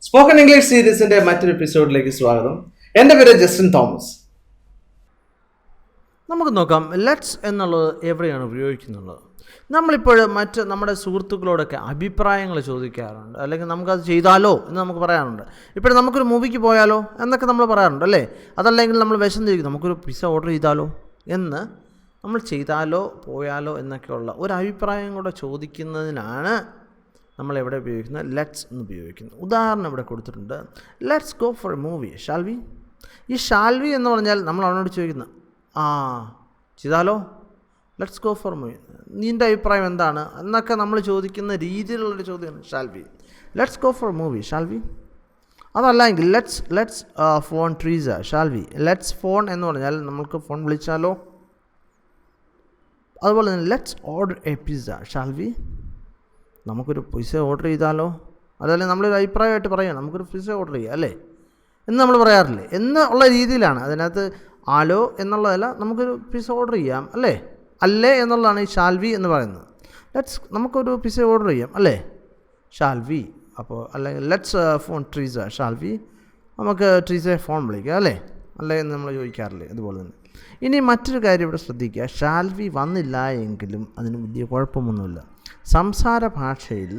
Spoken English സീരീസിന്റെ മറ്റൊരു എപ്പിസോഡിലേക്ക് സ്വാഗതം. എൻ്റെ പേര് ജസ്റ്റിൻ തോമസ്. നമുക്ക് നോക്കാം ലെറ്റ്സ് എന്നുള്ളത് എവിടെയാണ് ഉപയോഗിക്കുന്നുള്ളത്. നമ്മളിപ്പോൾ നമ്മുടെ സുഹൃത്തുക്കളോടൊക്കെ അഭിപ്രായങ്ങൾ ചോദിക്കാറുണ്ട്, അല്ലെങ്കിൽ നമുക്കത് ചെയ്താലോ എന്ന് നമുക്ക് പറയാറുണ്ട്. ഇപ്പോൾ നമുക്കൊരു മൂവിക്ക് പോയാലോ എന്നൊക്കെ നമ്മൾ പറയാറുണ്ട് അല്ലേ. അതല്ലെങ്കിൽ നമ്മൾ വിശന്നിരിക്കും, നമുക്കൊരു പിസ്സ ഓർഡർ ചെയ്താലോ എന്ന് നമ്മൾ ചെയ്താലോ പോയാലോ എന്നൊക്കെയുള്ള ഒരു അഭിപ്രായം കൂടെ ചോദിക്കുന്നതിനാണ് നമ്മൾ എവിടെ ഉപയോഗിക്കുന്നത്, ലെറ്റ്സ് എന്ന് ഉപയോഗിക്കുന്നത്. ഉദാഹരണം ഇവിടെ കൊടുത്തിട്ടുണ്ട്, let's go four A movie shall V. ഈ ഷാൽ വി എന്ന് പറഞ്ഞാൽ നമ്മൾ അവനോട് ചോദിക്കുന്നത് ചെയ്താലോ, ലെറ്റ്സ് ഗോ ഫോർ മൂവി, നിൻ്റെ അഭിപ്രായം എന്താണ് എന്നൊക്കെ നമ്മൾ ചോദിക്കുന്ന രീതിയിലുള്ളൊരു ചോദ്യമാണ് shall we. Let's go for movie shall we. അതല്ലെങ്കിൽ let's phone Treesa shall we. Let's phone എന്ന് പറഞ്ഞാൽ നമുക്ക് ഫോൺ വിളിച്ചാലോ. അതുപോലെ തന്നെ let's order a pizza shall we. നമുക്കൊരു പിസ്സ ഓർഡർ ചെയ്താലോ. അതല്ലെങ്കിൽ നമ്മളൊരു അഭിപ്രായമായിട്ട് പറയാം, നമുക്കൊരു പിസ്സ ഓർഡർ ചെയ്യാം അല്ലേ എന്ന് നമ്മൾ പറയാറില്ലേ എന്നുള്ള രീതിയിലാണ്. അതിനകത്ത് ആലോ എന്നുള്ളതല്ല, നമുക്കൊരു പിസ്സ ഓർഡർ ചെയ്യാം അല്ലേ, അല്ലേ എന്നുള്ളതാണ് ഈ ഷാൽവി എന്ന് പറയുന്നത്. നമുക്കൊരു പിസ്സ ഓർഡർ ചെയ്യാം അല്ലേ, ഷാൽവി. അപ്പോൾ അല്ലെങ്കിൽ ലെറ്റ്സ് ഫോൺ ട്രീസ ഷാൽവി, നമുക്ക് ട്രീസയെ ഫോൺ വിളിക്കാം അല്ലേ, അല്ലേ എന്ന് നമ്മൾ ചോദിക്കാറില്ലേ. അതുപോലെ തന്നെ ഇനി മറ്റൊരു കാര്യം ഇവിടെ ശ്രദ്ധിക്കുക, ഷാൽവി വന്നില്ല എങ്കിലും അതിന് വലിയ കുഴപ്പമൊന്നുമില്ല. സംസാര ഭാഷയിൽ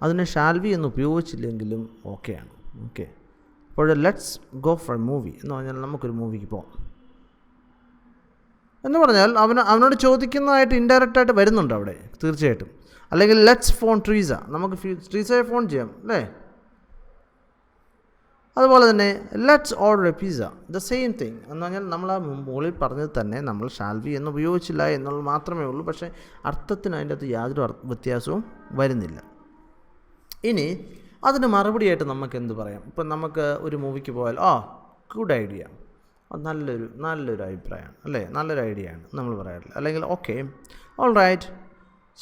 അതിന് ഷാൽവി എന്ന് ഉപയോഗിച്ചില്ലെങ്കിലും ഓക്കെയാണ്. ഓക്കെ, അപ്പോൾ let's go four A movie എന്ന് പറഞ്ഞാൽ നമുക്കൊരു മൂവിക്ക് പോകാം എന്ന് പറഞ്ഞാൽ അവനോട് ചോദിക്കുന്നതായിട്ട് ഇൻഡയറക്റ്റായിട്ട് വരുന്നുണ്ട് അവിടെ തീർച്ചയായിട്ടും. അല്ലെങ്കിൽ ലെറ്റ്സ് ഫോൺ ട്രീസ, നമുക്ക് ട്രീസയെ ഫോൺ ചെയ്യാം അല്ലേ. അതുപോലെ തന്നെ let's order a pizza, the same thing എന്ന് പറഞ്ഞാൽ നമ്മൾ ആ മുകളിൽ പറഞ്ഞത് തന്നെ നമ്മൾ ഷാൽവി എന്ന് ഉപയോഗിച്ചില്ല എന്നുള്ളത് മാത്രമേ ഉള്ളൂ. പക്ഷേ അർത്ഥത്തിന് അതിൻ്റെ അകത്ത് യാതൊരു വ്യത്യാസവും വരുന്നില്ല. ഇനി അതിന് മറുപടിയായിട്ട് നമുക്ക് എന്ത് പറയാം. ഇപ്പം നമുക്ക് ഒരു മൂവിക്ക് പോയാൽ ഗുഡ് ഐഡിയ, നല്ലൊരു അഭിപ്രായമാണ് അല്ലേ, നല്ലൊരു ഐഡിയ ആണ് നമ്മൾ പറയാറില്ല. അല്ലെങ്കിൽ ഓക്കെ, ഓൾ റൈറ്റ്,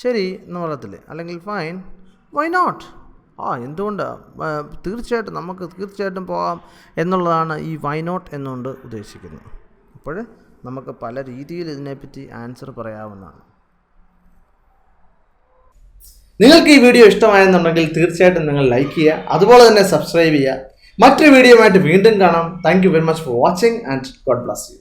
ശരി എന്ന് പറയത്തില്ലേ. അല്ലെങ്കിൽ ഫൈൻ, വൈ നോട്ട്, എന്തുകൊണ്ട്, നമുക്ക് തീർച്ചയായിട്ടും പോകാം എന്നുള്ളതാണ് ഈ വൈ നോട്ട് എന്നുകൊണ്ട് ഉദ്ദേശിക്കുന്നത്. അപ്പോൾ നമുക്ക് പല രീതിയിൽ ഇതിനെപ്പറ്റി ആൻസർ പറയാവുന്നതാണ്. നിങ്ങൾക്ക് ഈ വീഡിയോ ഇഷ്ടമായെന്നുണ്ടെങ്കിൽ തീർച്ചയായിട്ടും നിങ്ങൾ ലൈക്ക് ചെയ്യുക, അതുപോലെ തന്നെ സബ്സ്ക്രൈബ് ചെയ്യുക. മറ്റൊരു വീഡിയോ ആയിട്ട് വീണ്ടും കാണാം. Thank you very much for watching and God bless you.